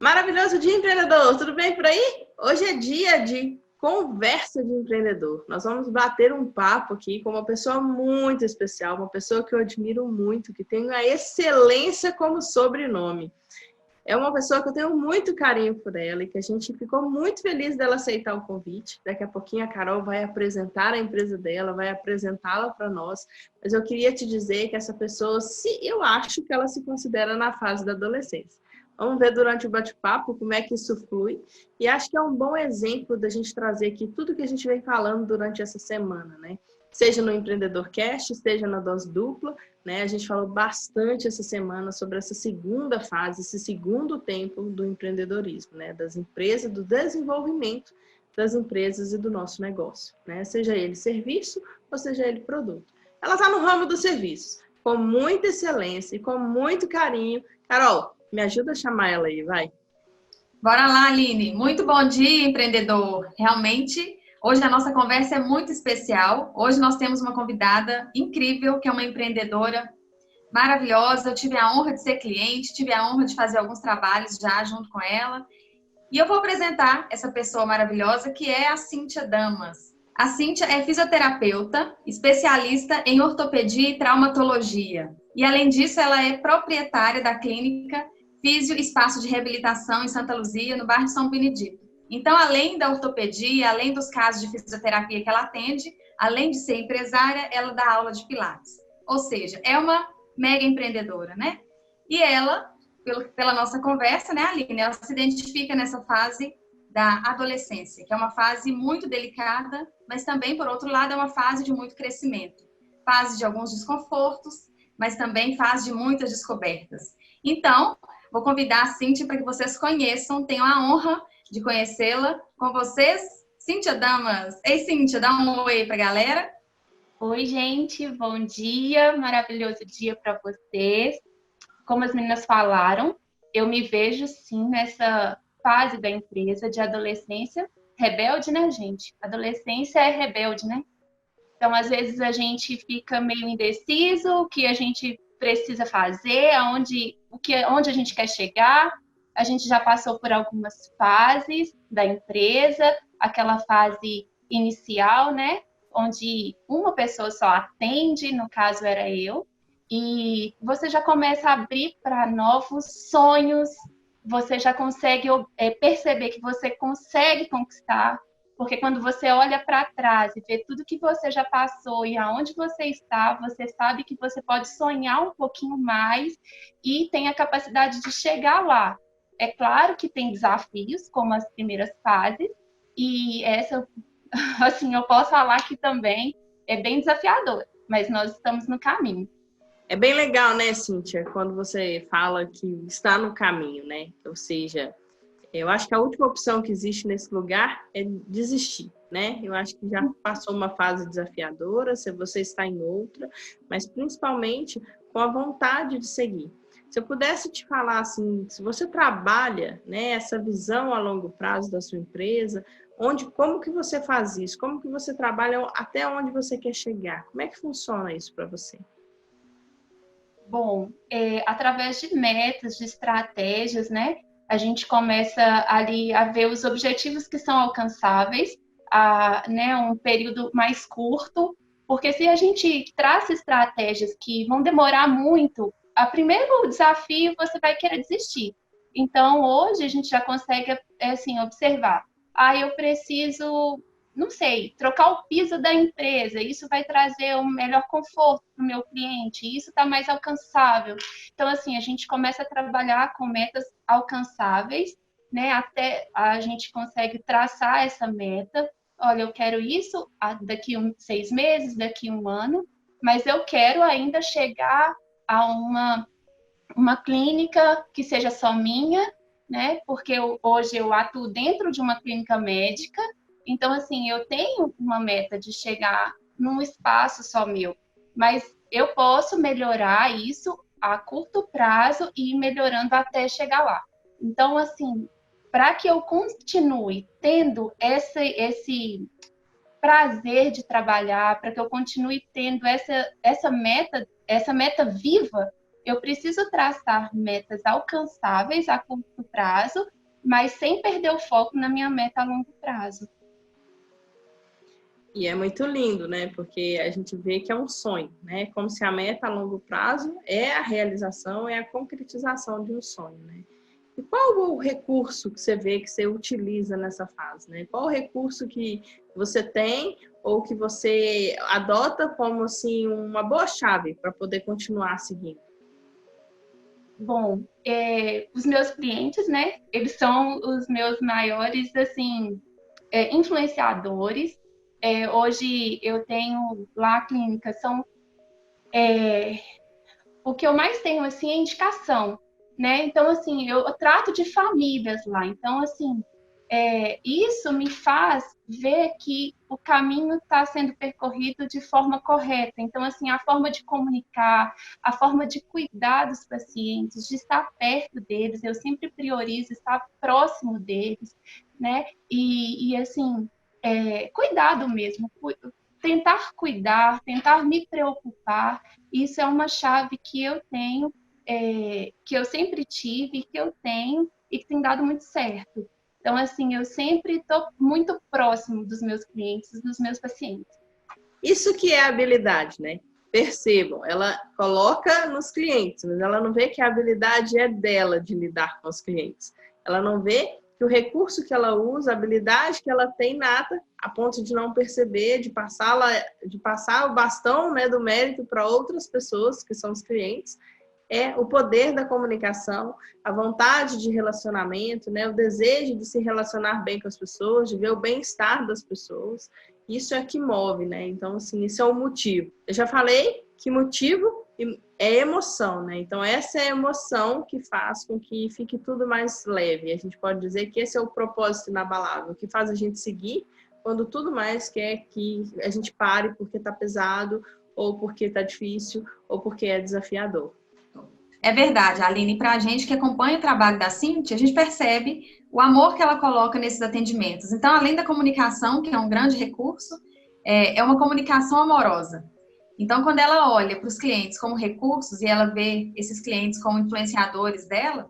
Maravilhoso dia, empreendedor! Tudo bem por aí? Hoje é dia de conversa de empreendedor. Nós vamos bater um papo aqui com uma pessoa muito especial, uma pessoa que eu admiro muito, que tem a excelência como sobrenome. É uma pessoa que eu tenho muito carinho por ela e que a gente ficou muito feliz dela aceitar o convite. Daqui a pouquinho a Carol vai apresentar a empresa dela, vai apresentá-la para nós. Mas eu queria te dizer que essa pessoa, eu acho que ela se considera na fase da adolescência. Vamos ver durante o bate-papo como é que isso flui. E acho que é um bom exemplo da gente trazer aqui tudo que a gente vem falando durante essa semana, né? Seja no Empreendedor Cast, seja na Dose Dupla, né? A gente falou bastante essa semana sobre essa segunda fase, esse segundo tempo do empreendedorismo, né? Das empresas, do desenvolvimento das empresas e do nosso negócio, né? Seja ele serviço ou seja ele produto. Ela está no ramo dos serviços, com muita excelência e com muito carinho. Carol, me ajuda a chamar ela aí, vai. Bora lá, Aline. Muito bom dia, empreendedor. Realmente, hoje a nossa conversa é muito especial. Hoje nós temos uma convidada incrível, que é uma empreendedora maravilhosa. Eu tive a honra de ser cliente, tive a honra de fazer alguns trabalhos já junto com ela. E eu vou apresentar essa pessoa maravilhosa, que é a Cíntia Damas. A Cíntia é fisioterapeuta, especialista em ortopedia e traumatologia. E, além disso, ela é proprietária da clínica Físio Espaço de Reabilitação em Santa Luzia, no bairro São Benedito. Então, além da ortopedia, além dos casos de fisioterapia que ela atende, além de ser empresária, ela dá aula de pilates. Ou seja, é uma mega empreendedora, né? E ela, pela nossa conversa, né, Aline, ela se identifica nessa fase da adolescência, que é uma fase muito delicada, mas também, por outro lado, é uma fase de muito crescimento. Fase de alguns desconfortos, mas também fase de muitas descobertas. Então, vou convidar a Cíntia para que vocês conheçam, tenham a honra de conhecê-la com vocês, Cíntia Damas. Ei, Cíntia, dá um oi para a galera. Oi, gente, bom dia, maravilhoso dia para vocês. Como as meninas falaram, eu me vejo sim nessa fase da empresa de adolescência rebelde, né, gente? Adolescência é rebelde, né? Então, às vezes a gente fica meio indeciso, o que a gente precisa fazer, onde a gente quer chegar. A gente já passou por algumas fases da empresa, aquela fase inicial, né? Onde uma pessoa só atende, no caso era eu, e você já começa a abrir para novos sonhos, você já consegue perceber que você consegue conquistar, porque quando você olha para trás e vê tudo que você já passou e aonde você está, você sabe que você pode sonhar um pouquinho mais e tem a capacidade de chegar lá. É claro que tem desafios, como as primeiras fases, e essa, assim, eu posso falar que também é bem desafiador, mas nós estamos no caminho. É bem legal, né, Cíntia, quando você fala que está no caminho, né? Ou seja, eu acho que a última opção que existe nesse lugar é desistir, né? Eu acho que já passou uma fase desafiadora, se você está em outra, mas principalmente com a vontade de seguir. Se eu pudesse te falar assim, se você trabalha, né, essa visão a longo prazo da sua empresa, como que você faz isso? Como que você trabalha até onde você quer chegar? Como é que funciona isso para você? Bom, através de metas, de estratégias, né? A gente começa ali a ver os objetivos que são alcançáveis, né, um período mais curto, porque se a gente traça estratégias que vão demorar muito, a primeiro desafio você vai querer desistir. Então, hoje a gente já consegue assim, observar. Eu preciso, não sei, trocar o piso da empresa, isso vai trazer um melhor conforto para o meu cliente, isso está mais alcançável. Então, assim, a gente começa a trabalhar com metas alcançáveis, né? Até a gente consegue traçar essa meta. Olha, eu quero isso daqui 6 meses, daqui 1 ano, mas eu quero ainda chegar a uma clínica que seja só minha, né? Porque hoje eu atuo dentro de uma clínica médica, então, assim, eu tenho uma meta de chegar num espaço só meu, mas eu posso melhorar isso a curto prazo e ir melhorando até chegar lá. Então, assim, para que eu continue tendo esse prazer de trabalhar, para que eu continue tendo essa meta viva, eu preciso traçar metas alcançáveis a curto prazo mas sem perder o foco na minha meta a longo prazo. E é muito lindo, né? Porque a gente vê que é um sonho, né? Como se a meta a longo prazo é a realização, é a concretização de um sonho, né? E qual o recurso que você vê que você utiliza nessa fase, né? Qual o recurso que você tem ou que você adota como, assim, uma boa chave para poder continuar seguindo? Bom, os meus clientes, né? Eles são os meus maiores, assim, influenciadores. Hoje eu tenho lá a clínica, o que eu mais tenho assim é indicação, né? Então assim, eu trato de famílias lá. Então assim, isso me faz ver que o caminho está sendo percorrido de forma correta. Então assim, a forma de comunicar, a forma de cuidar dos pacientes, de estar perto deles, eu sempre priorizo estar próximo deles, né? E assim, cuidado mesmo, tentar cuidar, tentar me preocupar, isso é uma chave que eu tenho, que eu sempre tive, que eu tenho e que tem dado muito certo. Então, assim, eu sempre estou muito próximo dos meus clientes, dos meus pacientes. Isso que é habilidade, né? Percebam, ela coloca nos clientes, mas ela não vê que a habilidade é dela de lidar com os clientes. Ela não vê que o recurso que ela usa, a habilidade que ela tem nata, a ponto de não perceber, de passar o bastão, né, do mérito para outras pessoas, que são os clientes, é o poder da comunicação, a vontade de relacionamento, né, o desejo de se relacionar bem com as pessoas, de ver o bem-estar das pessoas. Isso é que move, né? Então, assim, isso é o motivo. Eu já falei que motivo é emoção, né? Então, essa é a emoção que faz com que fique tudo mais leve. A gente pode dizer que esse é o propósito inabalável, que faz a gente seguir quando tudo mais quer que a gente pare porque está pesado, ou porque está difícil, ou porque é desafiador. É verdade, Aline, para a gente que acompanha o trabalho da Cíntia, a gente percebe o amor que ela coloca nesses atendimentos. Então, além da comunicação, que é um grande recurso, é uma comunicação amorosa. Então, quando ela olha para os clientes como recursos e ela vê esses clientes como influenciadores dela,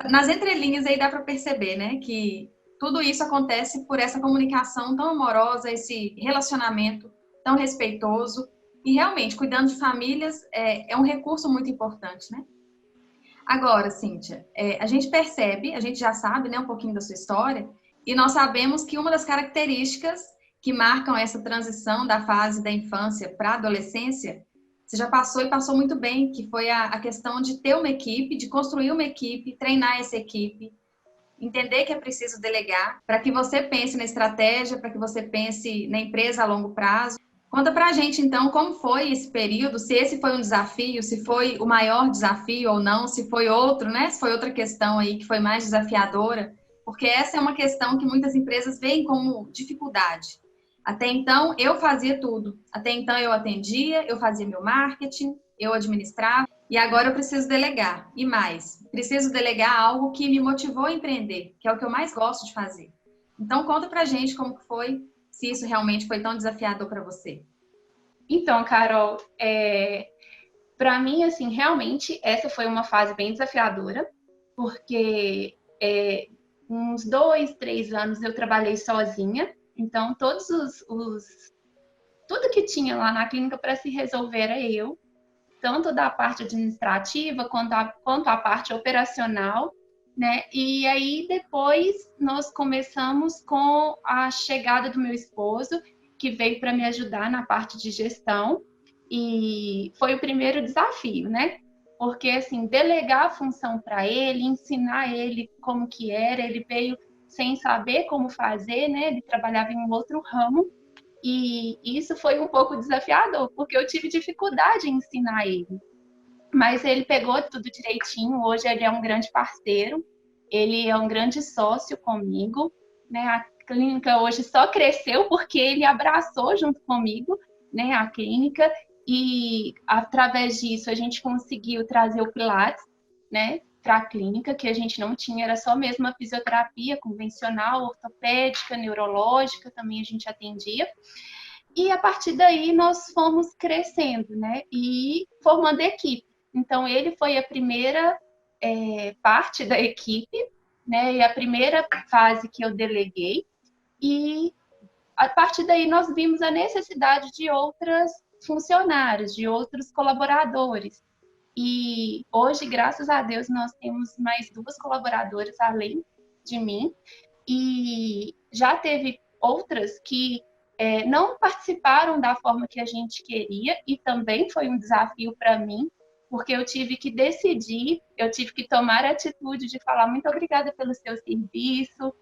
nas entrelinhas aí dá para perceber, né, que tudo isso acontece por essa comunicação tão amorosa, esse relacionamento tão respeitoso. E realmente, cuidando de famílias é um recurso muito importante, né? Agora, Cíntia, a gente percebe, a gente já sabe, né, um pouquinho da sua história, e nós sabemos que uma das características que marcam essa transição da fase da infância para a adolescência, você já passou e passou muito bem, que foi a questão de ter uma equipe, de construir uma equipe, treinar essa equipe, entender que é preciso delegar, para que você pense na estratégia, para que você pense na empresa a longo prazo. Conta pra gente, então, como foi esse período, se esse foi um desafio, se foi o maior desafio ou não, se foi outro, né? Se foi outra questão aí que foi mais desafiadora, porque essa é uma questão que muitas empresas veem como dificuldade. Até então, eu fazia tudo. Até então, eu atendia, eu fazia meu marketing, eu administrava, e agora eu preciso delegar. E mais, preciso delegar algo que me motivou a empreender, que é o que eu mais gosto de fazer. Então, conta pra gente como foi, se isso realmente foi tão desafiador para você. Então, Carol, para mim, assim, realmente, essa foi uma fase bem desafiadora, porque uns 2, 3 anos eu trabalhei sozinha, então tudo que tinha lá na clínica para se resolver era eu, tanto da parte administrativa quanto a parte operacional, né? E aí depois nós começamos com a chegada do meu esposo, que veio para me ajudar na parte de gestão, e foi o primeiro desafio, né? Porque assim, delegar a função para ele, ensinar ele como que era, ele veio sem saber como fazer, né? Ele trabalhava em um outro ramo, e isso foi um pouco desafiador, porque eu tive dificuldade em ensinar ele. Mas ele pegou tudo direitinho, hoje ele é um grande parceiro, ele é um grande sócio comigo, né? A clínica hoje só cresceu porque ele abraçou junto comigo, né, a clínica, e através disso a gente conseguiu trazer o Pilates, né, para a clínica, que a gente não tinha, era só mesmo a fisioterapia convencional, ortopédica, neurológica, também a gente atendia. E a partir daí nós fomos crescendo, né, e formando equipe. Então ele foi a primeira parte da equipe, né? E a primeira fase que eu deleguei, e a partir daí nós vimos a necessidade de outros funcionários, de outros colaboradores. E hoje, graças a Deus, nós temos mais 2 colaboradoras além de mim, e já teve outras que não participaram da forma que a gente queria, e também foi um desafio para mim, porque eu tive que decidir, eu tive que tomar a atitude de falar muito obrigada pelo seu serviço,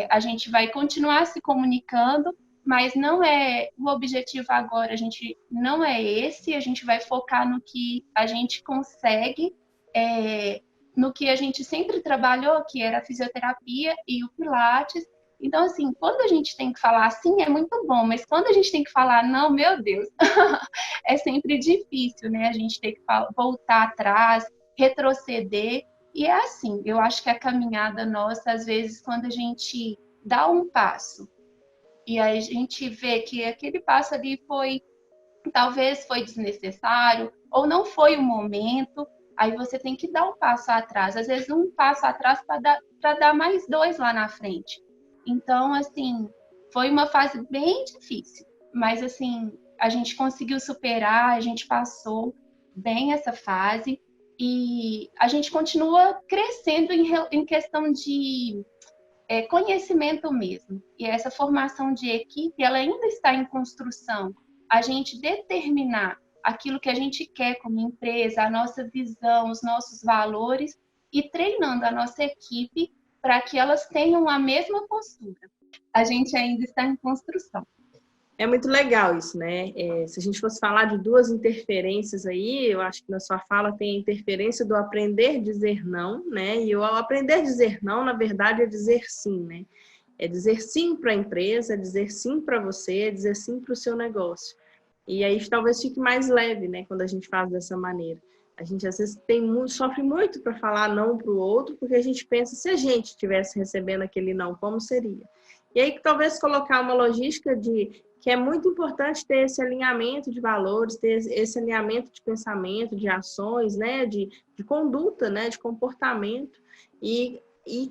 a gente vai continuar se comunicando, mas não é o objetivo agora, a gente não é esse, a gente vai focar no que a gente consegue, no que a gente sempre trabalhou, que era a fisioterapia e o Pilates. Então, assim, quando a gente tem que falar assim, é muito bom, mas quando a gente tem que falar não, meu Deus, é sempre difícil, né? A gente tem que voltar atrás, retroceder, e é assim, eu acho que a caminhada nossa, às vezes, quando a gente dá um passo, e aí a gente vê que aquele passo ali talvez foi desnecessário, ou não foi o momento, aí você tem que dar um passo atrás. Às vezes um passo atrás para dar mais 2 lá na frente. Então, assim, foi uma fase bem difícil, mas assim, a gente conseguiu superar, a gente passou bem essa fase, e a gente continua crescendo em questão de conhecimento mesmo. E essa formação de equipe, ela ainda está em construção. A gente determinar aquilo que a gente quer como empresa, a nossa visão, os nossos valores, e treinando a nossa equipe para que elas tenham a mesma postura. A gente ainda está em construção. É muito legal isso, né? Se a gente fosse falar de 2 interferências aí, eu acho que na sua fala tem a interferência do aprender a dizer não, né? E o aprender a dizer não, na verdade, é dizer sim, né? É dizer sim para a empresa, é dizer sim para você, é dizer sim para o seu negócio. E aí talvez fique mais leve, né? Quando a gente faz dessa maneira. A gente às vezes sofre muito para falar não para o outro, porque a gente pensa, se a gente estivesse recebendo aquele não, como seria? E aí talvez colocar uma logística que é muito importante ter esse alinhamento de valores, ter esse alinhamento de pensamento, de ações, né? De conduta, né? De comportamento, e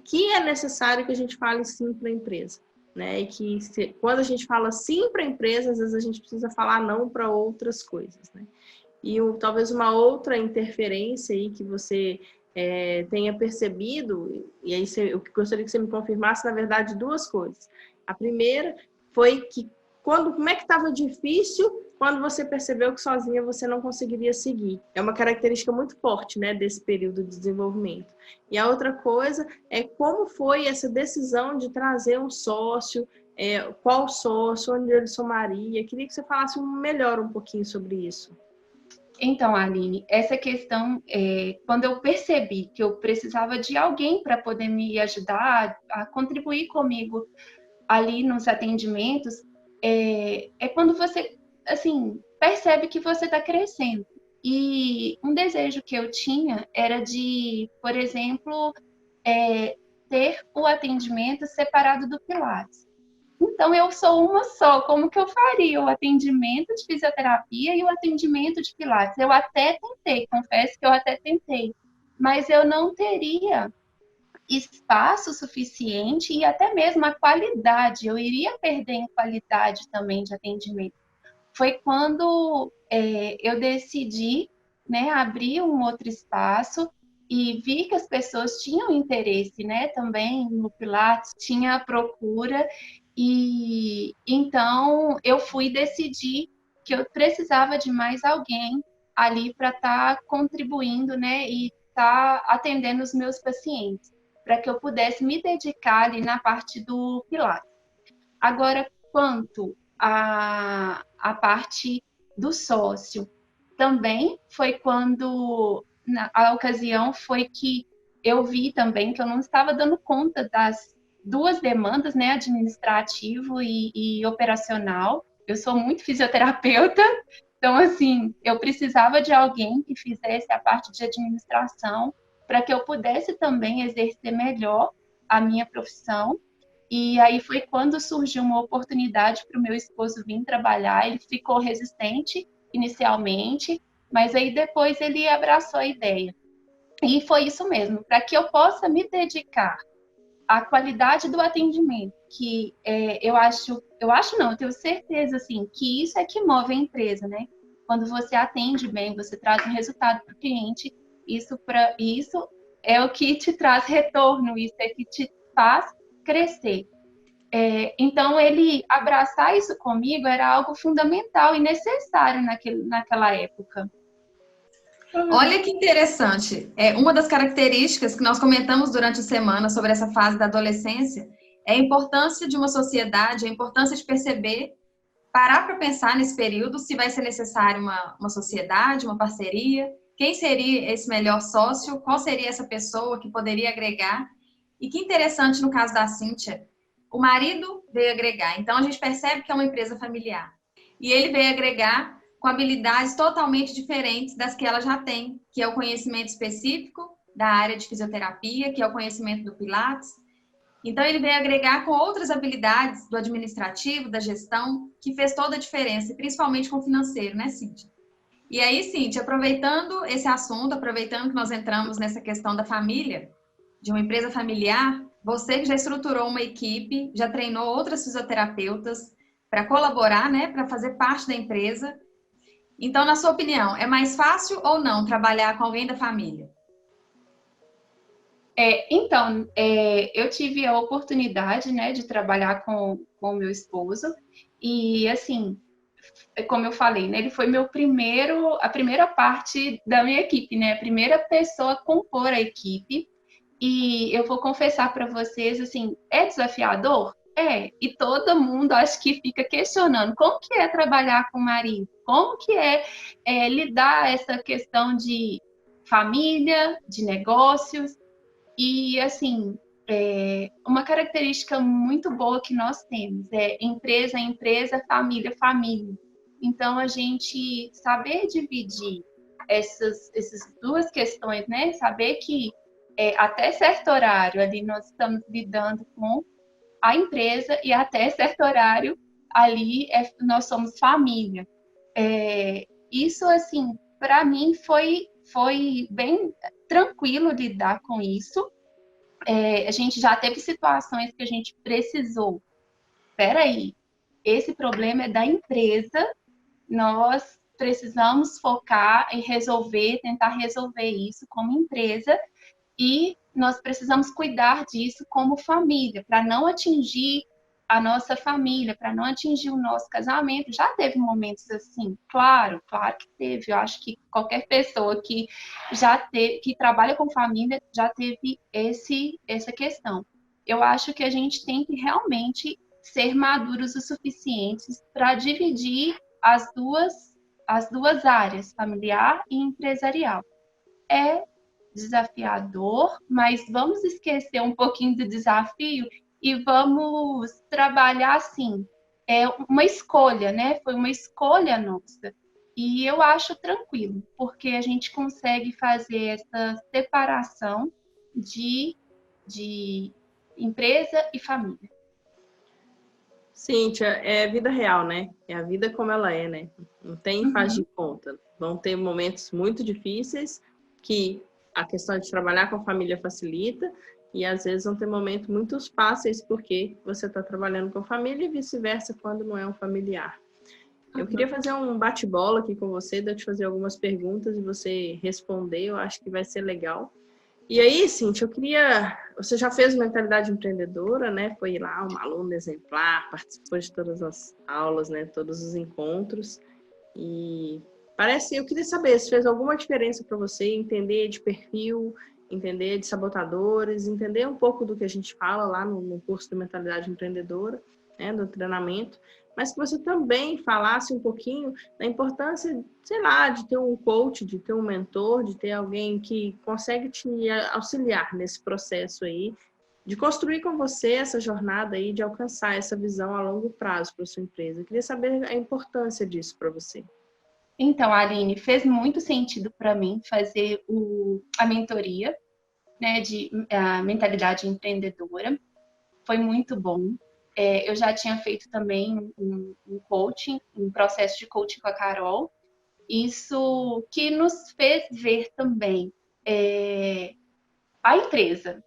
que é necessário que a gente fale sim para a empresa, né? E que quando a gente fala sim para a empresa, às vezes a gente precisa falar não para outras coisas, né? E talvez uma outra interferência aí que você tenha percebido, e aí eu gostaria que você me confirmasse, na verdade, 2 coisas. A primeira foi que como é que estava difícil quando você percebeu que sozinha você não conseguiria seguir. É uma característica muito forte, né, desse período de desenvolvimento. E a outra coisa é como foi essa decisão de trazer um sócio, qual sócio, onde ele somaria. Queria que você falasse melhor um pouquinho sobre isso. Então, Aline, essa questão, quando eu percebi que eu precisava de alguém para poder me ajudar a contribuir comigo ali nos atendimentos, é quando você, assim, percebe que você está crescendo. E um desejo que eu tinha era de, por exemplo, ter o atendimento separado do Pilates. Então, eu sou uma só. Como que eu faria o atendimento de fisioterapia e o atendimento de Pilates? Eu até tentei, confesso que eu até tentei, mas eu não teria espaço suficiente e até mesmo a qualidade. Eu iria perder em qualidade também de atendimento. Foi quando eu decidi, né, abrir um outro espaço e vi que as pessoas tinham interesse, né, também no Pilates, tinha a procura. E então eu fui decidir que eu precisava de mais alguém ali para estar contribuindo, né, e estar atendendo os meus pacientes, para que eu pudesse me dedicar ali na parte do Pilates. Agora, quanto à parte do sócio, também foi quando, a ocasião foi que eu vi também que eu não estava dando conta das 2 demandas, né, administrativo e operacional. Eu sou muito fisioterapeuta, então, assim, eu precisava de alguém que fizesse a parte de administração para que eu pudesse também exercer melhor a minha profissão. E aí foi quando surgiu uma oportunidade para o meu esposo vir trabalhar. Ele ficou resistente inicialmente, mas aí depois ele abraçou a ideia. E foi isso mesmo, para que eu possa me dedicar a qualidade do atendimento, que eu não, eu tenho certeza, assim, que isso é que move a empresa, né? Quando você atende bem, você traz um resultado para o cliente, isso é o que te traz retorno, isso é que te faz crescer. Então, ele abraçar isso comigo era algo fundamental e necessário naquela época. Olha que interessante. Uma das características que nós comentamos durante a semana sobre essa fase da adolescência é a importância de uma sociedade, a importância de perceber, parar para pensar nesse período se vai ser necessário uma sociedade, uma parceria, quem seria esse melhor sócio, qual seria essa pessoa que poderia agregar. E que interessante no caso da Cíntia, o marido veio agregar. Então a gente percebe que é uma empresa familiar. E ele veio agregar com habilidades totalmente diferentes das que ela já tem, que é o conhecimento específico da área de fisioterapia, que é o conhecimento do Pilates. Então, ele veio agregar com outras habilidades do administrativo, da gestão, que fez toda a diferença, principalmente com o financeiro, né, Cíntia? E aí, Cíntia, aproveitando esse assunto, aproveitando que nós entramos nessa questão da família, de uma empresa familiar, você que já estruturou uma equipe, já treinou outras fisioterapeutas para colaborar, né, para fazer parte da empresa. Então, na sua opinião, é mais fácil ou não trabalhar com alguém da família? Então, eu tive a oportunidade, né, de trabalhar com o meu esposo e, assim, como eu falei, né, ele foi a primeira parte da minha equipe, né, a primeira pessoa a compor a equipe. E eu vou confessar para vocês, assim, é desafiador? E todo mundo acho que fica questionando como que é trabalhar com o marido, como que lidar essa questão de família, de negócios. E, assim, uma característica muito boa que nós temos é empresa, empresa, família, família. Então, a gente saber dividir essas duas questões, né? Saber que até certo horário ali nós estamos lidando com a empresa e até certo horário ali nós somos família. Isso, assim, para mim foi bem tranquilo lidar com isso. A gente já teve situações que a gente precisou. Peraí, esse problema é da empresa, nós precisamos focar em tentar resolver isso como empresa e nós precisamos cuidar disso como família, para não atingir a nossa família, para não atingir o nosso casamento. Já teve momentos assim, claro que teve. Eu acho que qualquer pessoa que que trabalha com família já teve essa questão. Eu acho que a gente tem que realmente ser maduros o suficientes para dividir as duas áreas, familiar e empresarial. É desafiador, mas vamos esquecer um pouquinho do desafio e vamos trabalhar assim. É uma escolha, né? Foi uma escolha nossa. E eu acho tranquilo, porque a gente consegue fazer essa separação de empresa e família. Cíntia, é vida real, né? É a vida como ela é, né? Não tem faz de conta. Vão ter momentos muito difíceis que a questão de trabalhar com a família facilita e às vezes vão ter momentos muito fáceis porque você está trabalhando com a família e vice-versa quando não é um familiar. Eu queria fazer um bate-bola aqui com você, de eu te fazer algumas perguntas e você responder, eu acho que vai ser legal. E aí, Cíntia, você já fez mentalidade empreendedora, né? Foi lá uma aluna exemplar, participou de todas as aulas, né? Todos os encontros. E eu queria saber se fez alguma diferença para você entender de perfil, entender de sabotadores, entender um pouco do que a gente fala lá no curso de mentalidade empreendedora, né? Do treinamento. Mas que você também falasse um pouquinho da importância, sei lá, de ter um coach, de ter um mentor, de ter alguém que consegue te auxiliar nesse processo aí, de construir com você essa jornada aí, de alcançar essa visão a longo prazo para a sua empresa. Eu queria saber a importância disso para você. Então, Aline, fez muito sentido para mim fazer a mentoria, né, de mentalidade empreendedora. Foi muito bom. Eu já tinha feito também um coaching, um processo de coaching com a Carol. Isso que nos fez ver também a empresa.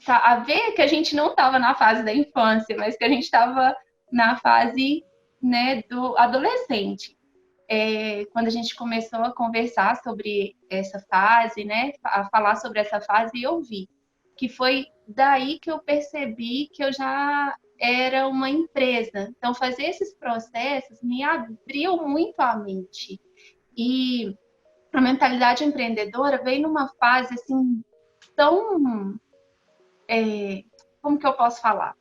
a ver que a gente não estava na fase da infância, mas que a gente estava na fase, né, do adolescente. Quando a gente começou a conversar sobre essa fase, né, a falar sobre essa fase, eu vi que foi daí que eu percebi que eu já era uma empresa. Então, fazer esses processos me abriu muito a mente. E a mentalidade empreendedora veio numa fase assim tão, como que eu posso falar?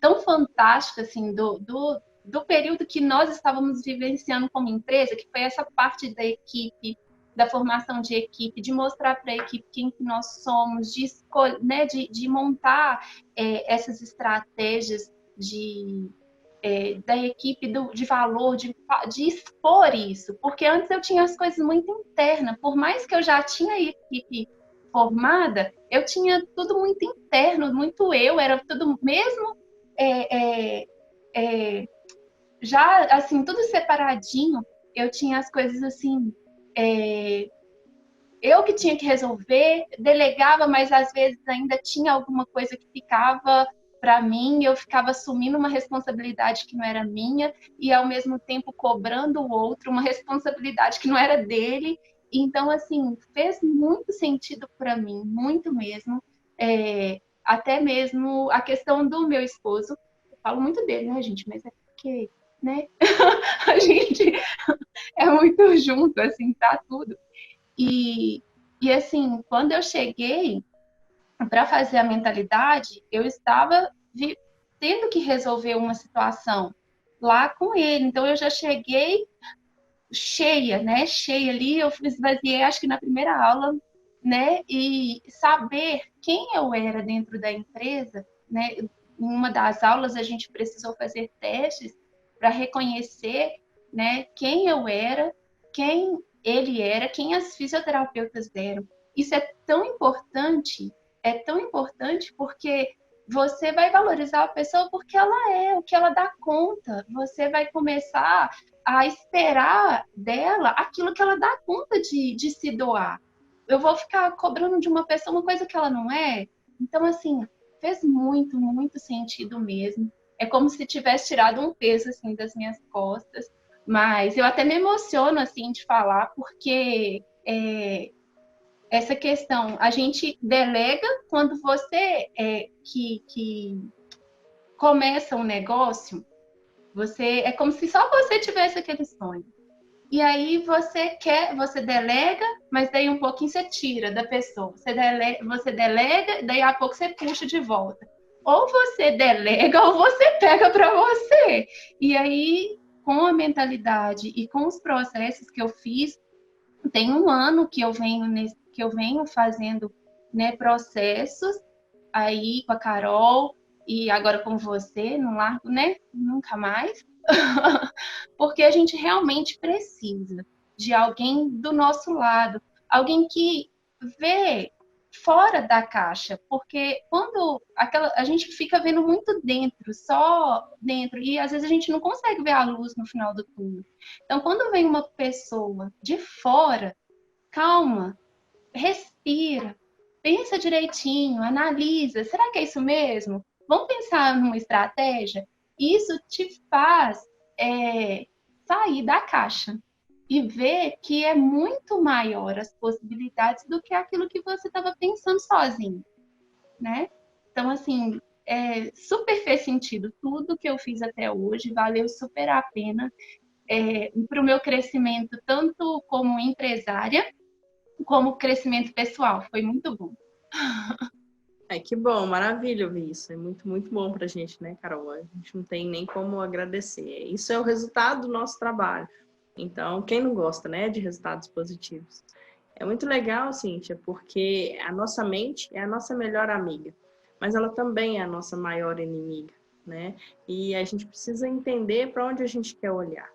Tão fantástica assim do período que nós estávamos vivenciando como empresa, que foi essa parte da equipe, da formação de equipe, de mostrar para a equipe quem que nós somos, de escolher, né, de montar essas estratégias da equipe de valor, de expor isso, porque antes eu tinha as coisas muito internas, por mais que eu já tinha a equipe formada, eu tinha tudo muito interno, muito era tudo mesmo já assim, tudo separadinho, eu tinha as coisas assim, eu que tinha que resolver, delegava, mas às vezes ainda tinha alguma coisa que ficava para mim, eu ficava assumindo uma responsabilidade que não era minha e ao mesmo tempo cobrando o outro uma responsabilidade que não era dele. Então, assim, fez muito sentido para mim, muito mesmo. Até mesmo a questão do meu esposo, eu falo muito dele, né, gente? Mas é porque, né? A gente é muito junto, assim, tá tudo. E assim, quando eu cheguei para fazer a mentalidade, eu estava tendo que resolver uma situação lá com ele. Então, eu já cheguei cheia, né? Cheia ali, eu esvaziei, acho que na primeira aula, né? E saber quem eu era dentro da empresa, né? Em uma das aulas, a gente precisou fazer testes para reconhecer, né? Quem eu era, quem ele era, quem as fisioterapeutas eram. Isso é tão importante porque você vai valorizar a pessoa porque ela é, o que ela dá conta. Você vai começar a esperar dela aquilo que ela dá conta de se doar. Eu vou ficar cobrando de uma pessoa uma coisa que ela não é. Então, assim, fez muito, muito sentido mesmo. É como se tivesse tirado um peso, assim, das minhas costas. Mas eu até me emociono, assim, de falar, porque essa questão, a gente delega quando você que começa um negócio, é como se só você tivesse aquele sonho. E aí você delega, mas daí um pouquinho você tira da pessoa. Você delega, daí a pouco você puxa de volta. Ou você delega ou você pega para você. E aí, com a mentalidade e com os processos que eu fiz, tem um ano que eu venho fazendo, né, processos aí com a Carol e agora com você, não largo, né? Nunca mais. Porque a gente realmente precisa de alguém do nosso lado, alguém que vê fora da caixa, porque quando a gente fica vendo muito dentro, só dentro, e às vezes a gente não consegue ver a luz no final do túnel. Então, quando vem uma pessoa de fora, calma, respira, pensa direitinho, analisa, será que é isso mesmo? Vamos pensar numa estratégia? Isso te faz sair da caixa e ver que é muito maior as possibilidades do que aquilo que você estava pensando sozinho, né? Então, assim, super fez sentido tudo que eu fiz até hoje, valeu super a pena para o meu crescimento, tanto como empresária, como crescimento pessoal. Foi muito bom. Que bom, maravilha ouvir isso. É muito, muito bom pra gente, né, Carol? A gente não tem nem como agradecer. Isso é o resultado do nosso trabalho. Então, quem não gosta, né, de resultados positivos? É muito legal, Cíntia, porque a nossa mente é a nossa melhor amiga, mas ela também é a nossa maior inimiga, né? E a gente precisa entender para onde a gente quer olhar.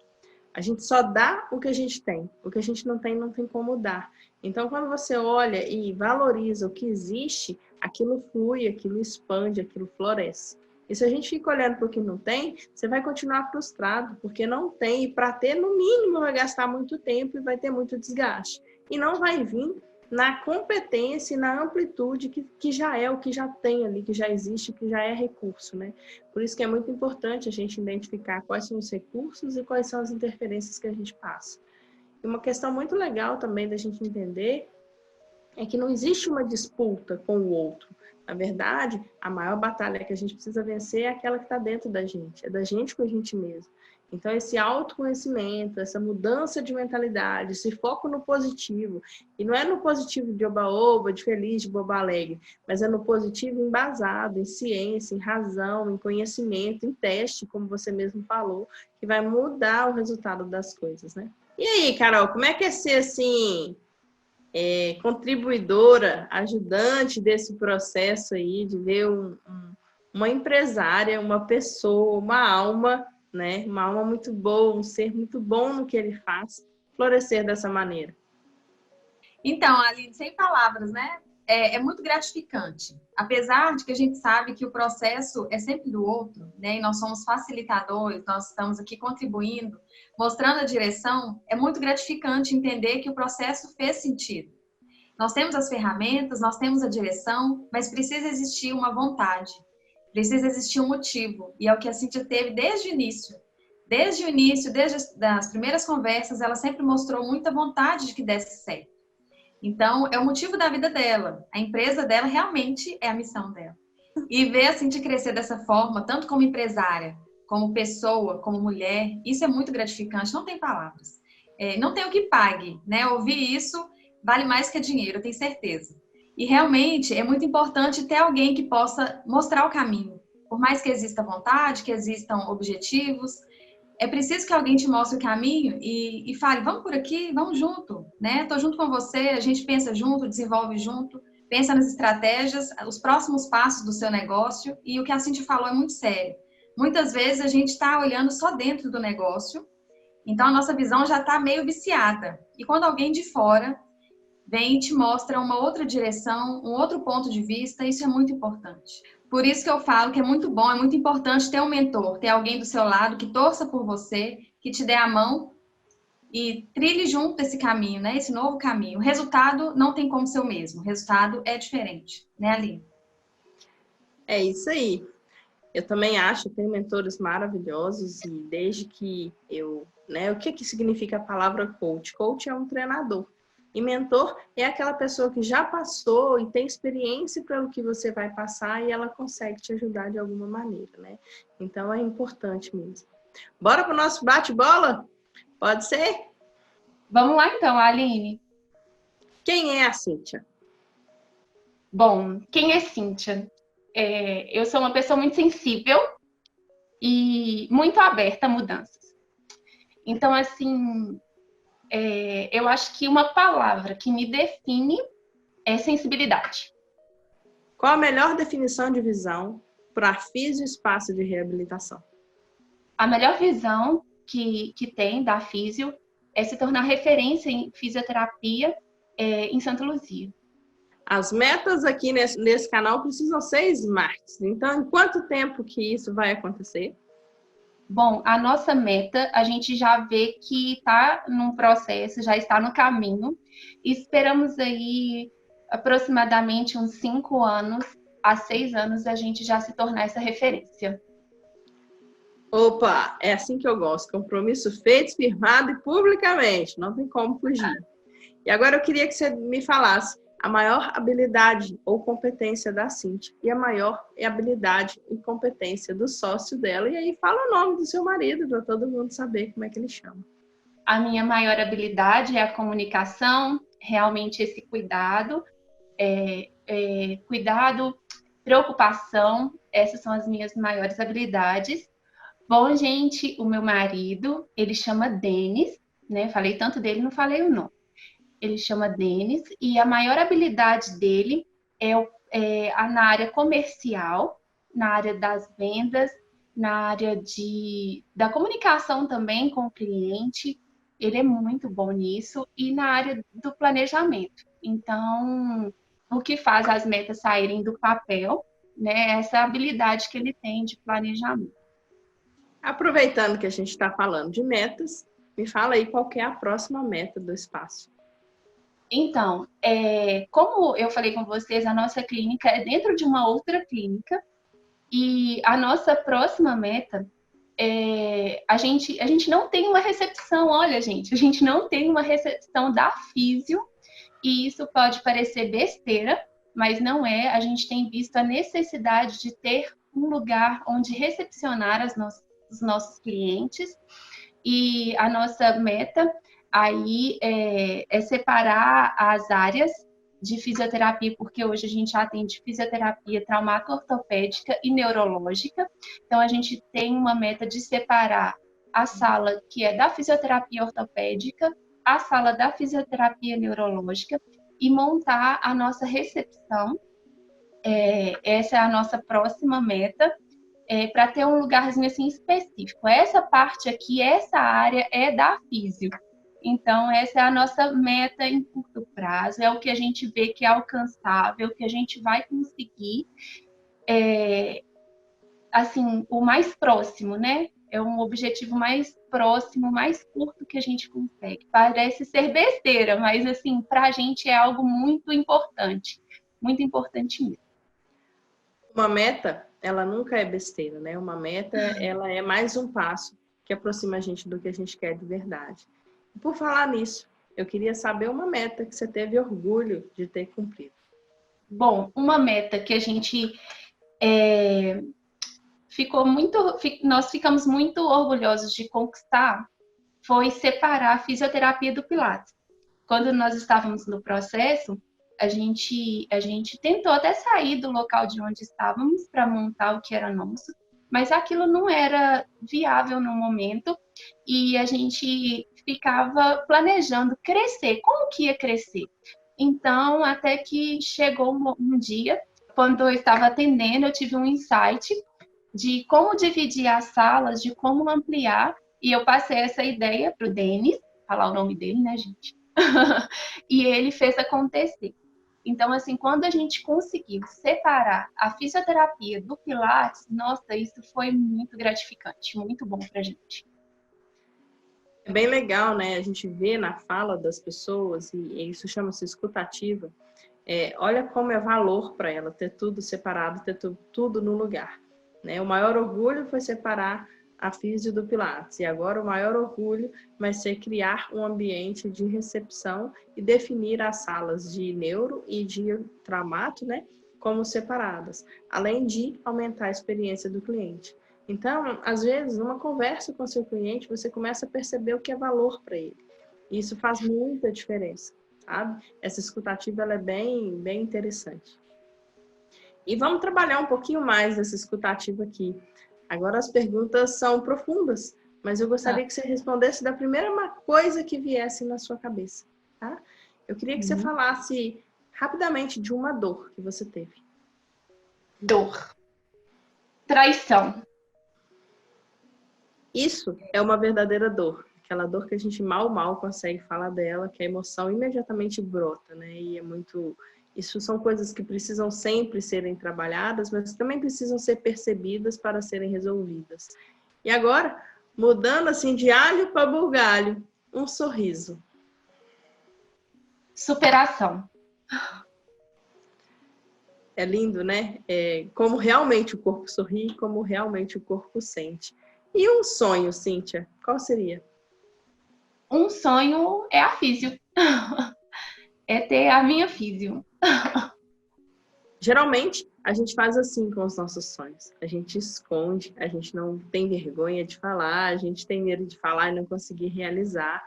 A gente só dá o que a gente tem. O que a gente não tem como dar. Então, quando você olha e valoriza o que existe, aquilo flui, aquilo expande, aquilo floresce. E se a gente fica olhando para o que não tem, você vai continuar frustrado, porque não tem. E para ter, no mínimo, vai gastar muito tempo e vai ter muito desgaste. E não vai vir na competência e na amplitude que já é o que já tem ali, que já existe, que já é recurso, né? Por isso que é muito importante a gente identificar quais são os recursos e quais são as interferências que a gente passa. E uma questão muito legal também da gente entender é que não existe uma disputa com o outro. Na verdade, a maior batalha que a gente precisa vencer é aquela que está dentro da gente, é da gente com a gente mesmo. Então, esse autoconhecimento, essa mudança de mentalidade, esse foco no positivo, e não é no positivo de oba-oba, de feliz, de boba-alegre, mas é no positivo embasado em ciência, em razão, em conhecimento, em teste, como você mesmo falou, que vai mudar o resultado das coisas, né? E aí, Carol, como é que é ser, assim, contribuidora, ajudante desse processo aí, de ver uma empresária, uma pessoa, uma alma, né? Uma alma muito boa, um ser muito bom no que ele faz, florescer dessa maneira. Então, Aline, sem palavras, né? É muito gratificante. Apesar de que a gente sabe que o processo é sempre do outro, né? E nós somos facilitadores, nós estamos aqui contribuindo, mostrando a direção, é muito gratificante entender que o processo fez sentido. Nós temos as ferramentas, nós temos a direção, mas precisa existir uma vontade, precisa existir um motivo. E é o que a Cíntia teve desde o início. Desde o início, desde as primeiras conversas, ela sempre mostrou muita vontade de que desse certo. Então, é o motivo da vida dela. A empresa dela realmente é a missão dela. E ver a Cíntia crescer dessa forma, tanto como empresária, como pessoa, como mulher, isso é muito gratificante, não tem palavras. Não tem o que pague, né? Ouvir isso vale mais que dinheiro, eu tenho certeza. E realmente é muito importante ter alguém que possa mostrar o caminho. Por mais que exista vontade, que existam objetivos, é preciso que alguém te mostre o caminho e fale, vamos por aqui, vamos junto, né? Tô junto com você, a gente pensa junto, desenvolve junto, pensa nas estratégias, os próximos passos do seu negócio. E o que a Cintia falou é muito sério. Muitas vezes a gente está olhando só dentro do negócio, então a nossa visão já está meio viciada. E quando alguém de fora vem e te mostra uma outra direção, um outro ponto de vista, isso é muito importante. Por isso que eu falo que é muito bom, é muito importante ter um mentor, ter alguém do seu lado que torça por você, que te dê a mão e trilhe junto esse caminho, né? Esse novo caminho. O resultado não tem como ser o mesmo, o resultado é diferente, né, Aline? É isso aí. Eu também acho, tenho mentores maravilhosos e desde que o que significa a palavra coach? Coach é um treinador. E mentor é aquela pessoa que já passou e tem experiência pelo que você vai passar e ela consegue te ajudar de alguma maneira, né? Então é importante mesmo. Bora pro nosso bate-bola? Pode ser? Vamos lá então, Aline. Quem é a Cíntia? Bom, quem é Cíntia? Eu sou uma pessoa muito sensível e muito aberta a mudanças. Então, assim, eu acho que uma palavra que me define é sensibilidade. Qual a melhor definição de visão para Físio Espaço de Reabilitação? A melhor visão que tem da Físio é se tornar referência em fisioterapia em Santa Luzia. As metas aqui nesse canal precisam ser smarts. Então, em quanto tempo que isso vai acontecer? Bom, a nossa meta, a gente já vê que está num processo, já está no caminho. Esperamos aí aproximadamente uns 5 anos a 6 anos a gente já se tornar essa referência. Opa, é assim que eu gosto. Compromisso feito, firmado e publicamente. Não tem como fugir. E agora eu queria que você me falasse a maior habilidade ou competência da Cíntia e a maior habilidade e competência do sócio dela. E aí fala o nome do seu marido para todo mundo saber como é que ele chama. A minha maior habilidade é a comunicação, realmente esse cuidado, cuidado, preocupação, essas são as minhas maiores habilidades. Bom, gente, o meu marido, ele chama Denis, né? Falei tanto dele, não falei o nome. Ele chama Denis e a maior habilidade dele é na área comercial, na área das vendas, na área da comunicação também com o cliente. Ele é muito bom nisso e na área do planejamento. Então, o que faz as metas saírem do papel, né? Essa habilidade que ele tem de planejamento. Aproveitando que a gente está falando de metas, me fala aí qual que é a próxima meta do espaço. Então, como eu falei com vocês, a nossa clínica é dentro de uma outra clínica e a nossa próxima meta a gente não tem uma recepção, olha, gente, a gente não tem uma recepção da físio e isso pode parecer besteira, mas não é. A gente tem visto a necessidade de ter um lugar onde recepcionar os nossos clientes e a nossa meta aí é separar as áreas de fisioterapia, porque hoje a gente atende fisioterapia traumato-ortopédica e neurológica. Então, a gente tem uma meta de separar a sala que é da fisioterapia ortopédica, a sala da fisioterapia neurológica e montar a nossa recepção. Essa é a nossa próxima meta, para ter um lugarzinho assim específico. Essa parte aqui, essa área é da físio. Então, essa é a nossa meta em curto prazo, é o que a gente vê que é alcançável, que a gente vai conseguir, assim, o mais próximo, né? É um objetivo mais próximo, mais curto que a gente consegue. Parece ser besteira, mas, assim, para a gente é algo muito importante mesmo. Uma meta, ela nunca é besteira, né? Uma meta, ela é mais um passo que aproxima a gente do que a gente quer de verdade. E por falar nisso, eu queria saber uma meta que você teve orgulho de ter cumprido. Bom, uma meta que a gente nós ficamos muito orgulhosos de conquistar foi separar a fisioterapia do Pilates. Quando nós estávamos no processo, a gente tentou até sair do local de onde estávamos para montar o que era nosso, mas aquilo não era viável no momento e a gente ficava planejando crescer. Como que ia crescer? Então, até que chegou um dia, quando eu estava atendendo, eu tive um insight de como dividir as salas, de como ampliar, e eu passei essa ideia para o Denis, falar o nome dele, né, gente? E ele fez acontecer. Então, assim, quando a gente conseguiu separar a fisioterapia do Pilates, nossa, isso foi muito gratificante, muito bom pra gente. É bem legal, né? A gente vê na fala das pessoas, e isso chama-se escutativa, olha como é valor para ela ter tudo separado, ter tudo no lugar. Né? O maior orgulho foi separar a físio do Pilates. E agora o maior orgulho vai ser criar um ambiente de recepção e definir as salas de neuro e de traumato, né, como separadas, além de aumentar a experiência do cliente. Então, às vezes, numa conversa com o seu cliente, você começa a perceber o que é valor para ele. E isso faz muita diferença, sabe? Essa escutativa ela é bem, bem interessante. E vamos trabalhar um pouquinho mais essa escutativa aqui. Agora as perguntas são profundas, mas eu gostaria que você respondesse da primeira coisa que viesse na sua cabeça, tá? Eu queria que você falasse rapidamente de uma dor que você teve. Dor. Traição. Isso é uma verdadeira dor. Aquela dor que a gente mal consegue falar dela, que a emoção imediatamente brota, né? E é muito... Isso são coisas que precisam sempre serem trabalhadas, mas também precisam ser percebidas para serem resolvidas. E agora, mudando assim de alho para bugalho, um sorriso. Superação. É lindo, né? Como realmente o corpo sorri, como realmente o corpo sente. E um sonho, Cíntia, qual seria? Um sonho é a físio. É ter a minha físio. Geralmente, a gente faz assim com os nossos sonhos. A gente esconde, a gente não tem vergonha de falar, a gente tem medo de falar e não conseguir realizar.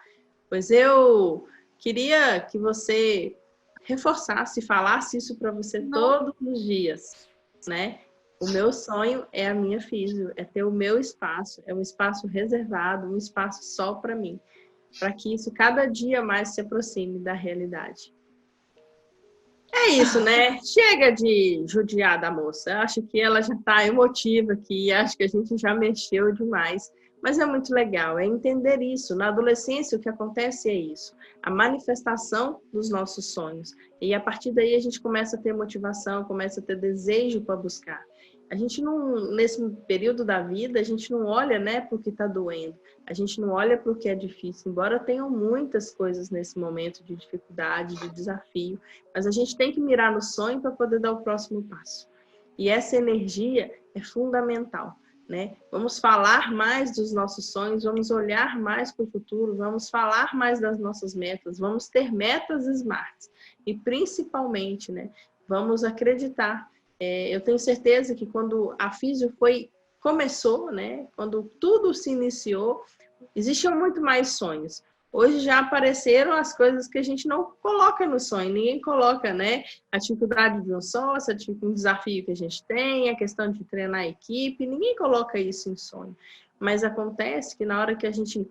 Pois eu queria que você reforçasse, falasse isso para você todos os dias, né? O meu sonho é a minha físio, é ter o meu espaço, é um espaço reservado, um espaço só para mim, para que isso cada dia mais se aproxime da realidade. É isso, né? Chega de judiar da moça. Eu acho que ela já está emotiva aqui, acho que a gente já mexeu demais. Mas é muito legal, é entender isso. Na adolescência, o que acontece é isso. A manifestação dos nossos sonhos. E a partir daí a gente começa a ter motivação, começa a ter desejo para buscar. A gente não, nesse período da vida, a gente não olha, né, para o que está doendo. A gente não olha para o que é difícil, embora tenham muitas coisas nesse momento de dificuldade, de desafio, mas a gente tem que mirar no sonho para poder dar o próximo passo. E essa energia é fundamental, né? Vamos falar mais dos nossos sonhos, vamos olhar mais para o futuro, vamos falar mais das nossas metas, vamos ter metas smarts. E principalmente, né, vamos acreditar. Eu tenho certeza que quando a Físio começou, né, quando tudo se iniciou, existiam muito mais sonhos. Hoje já apareceram as coisas que a gente não coloca no sonho, ninguém coloca, né? A dificuldade de um sócio, um desafio que a gente tem, a questão de treinar a equipe, ninguém coloca isso em sonho. Mas acontece que na hora que a gente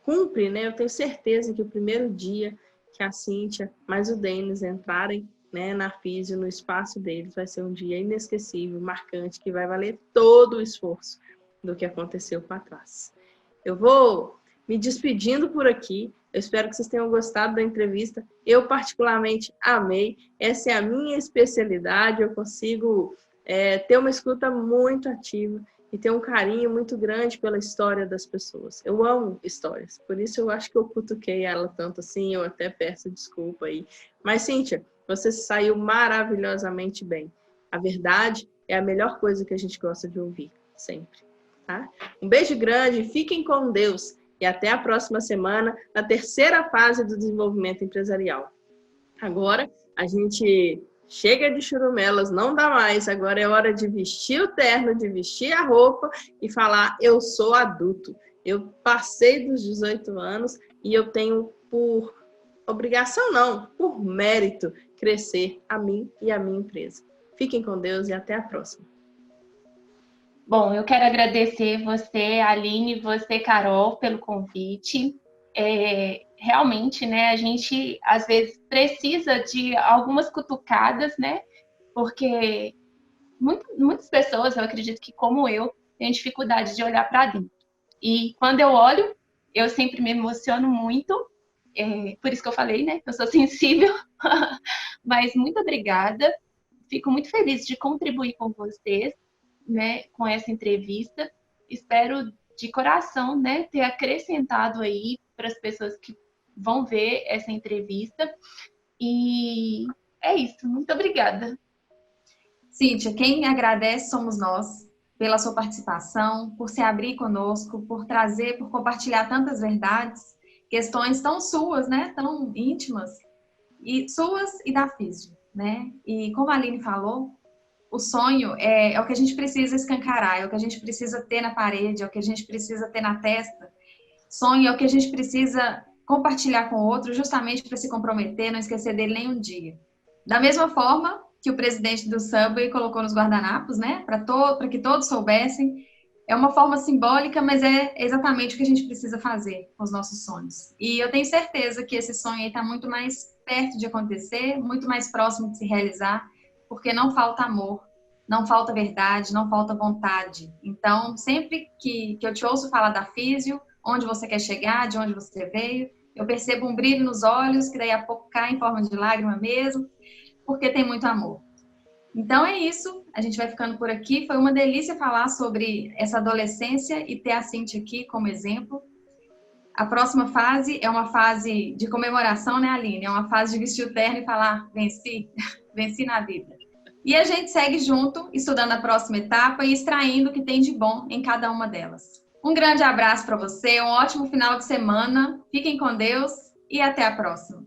cumpre, né? Eu tenho certeza que o primeiro dia que a Cíntia mais o Denis entrarem, né, na Físio, no espaço deles, vai ser um dia inesquecível, marcante, que vai valer todo o esforço do que aconteceu para trás. Eu vou me despedindo por aqui. Eu espero que vocês tenham gostado da entrevista. Eu particularmente amei. Essa é a minha especialidade. Eu consigo ter uma escuta muito ativa e ter um carinho muito grande pela história das pessoas. Eu amo histórias. Por isso eu acho que eu cutuquei ela tanto assim. Eu até peço desculpa aí. Mas, Cíntia, você saiu maravilhosamente bem. A verdade é a melhor coisa que a gente gosta de ouvir, sempre. Tá? Um beijo grande, fiquem com Deus e até a próxima semana, na terceira fase do desenvolvimento empresarial. Agora, a gente chega de churumelas, não dá mais. Agora é hora de vestir o terno, de vestir a roupa e falar, eu sou adulto. Eu passei dos 18 anos e eu tenho por obrigação não, por mérito, crescer a mim e a minha empresa. Fiquem com Deus e até a próxima. Bom, eu quero agradecer você, Aline, você, Carol, pelo convite. Realmente, né, a gente às vezes precisa de algumas cutucadas, né? Porque muitas pessoas, eu acredito que como eu, têm dificuldade de olhar para dentro. E quando eu olho, eu sempre me emociono muito. Por isso que eu falei, né? Eu sou sensível. Mas muito obrigada. Fico muito feliz de contribuir com vocês, né, com essa entrevista. Espero de coração, né, ter acrescentado aí para as pessoas que vão ver essa entrevista. E é isso. Muito obrigada. Cíntia, quem agradece somos nós pela sua participação, por se abrir conosco, por trazer, por compartilhar tantas verdades, questões tão suas, né, tão íntimas, e suas e da Físio, né? E como a Aline falou, o sonho é o que a gente precisa escancarar, é o que a gente precisa ter na parede, é o que a gente precisa ter na testa. Sonho é o que a gente precisa compartilhar com o outro, justamente para se comprometer, não esquecer dele nem um dia. Da mesma forma que o presidente do Subway colocou nos guardanapos, né, para que todos soubessem, é uma forma simbólica, mas é exatamente o que a gente precisa fazer com os nossos sonhos. E eu tenho certeza que esse sonho está muito mais perto de acontecer, muito mais próximo de se realizar, porque não falta amor, não falta verdade, não falta vontade. Então, sempre que eu te ouço falar da Físio, onde você quer chegar, de onde você veio, eu percebo um brilho nos olhos, que daí a pouco cai em forma de lágrima mesmo, porque tem muito amor. Então é isso, a gente vai ficando por aqui. Foi uma delícia falar sobre essa adolescência e ter a Cíntia aqui como exemplo. A próxima fase é uma fase de comemoração, né, Aline? É uma fase de vestir o terno e falar, venci, venci na vida. E a gente segue junto, estudando a próxima etapa e extraindo o que tem de bom em cada uma delas. Um grande abraço para você, um ótimo final de semana, fiquem com Deus e até a próxima.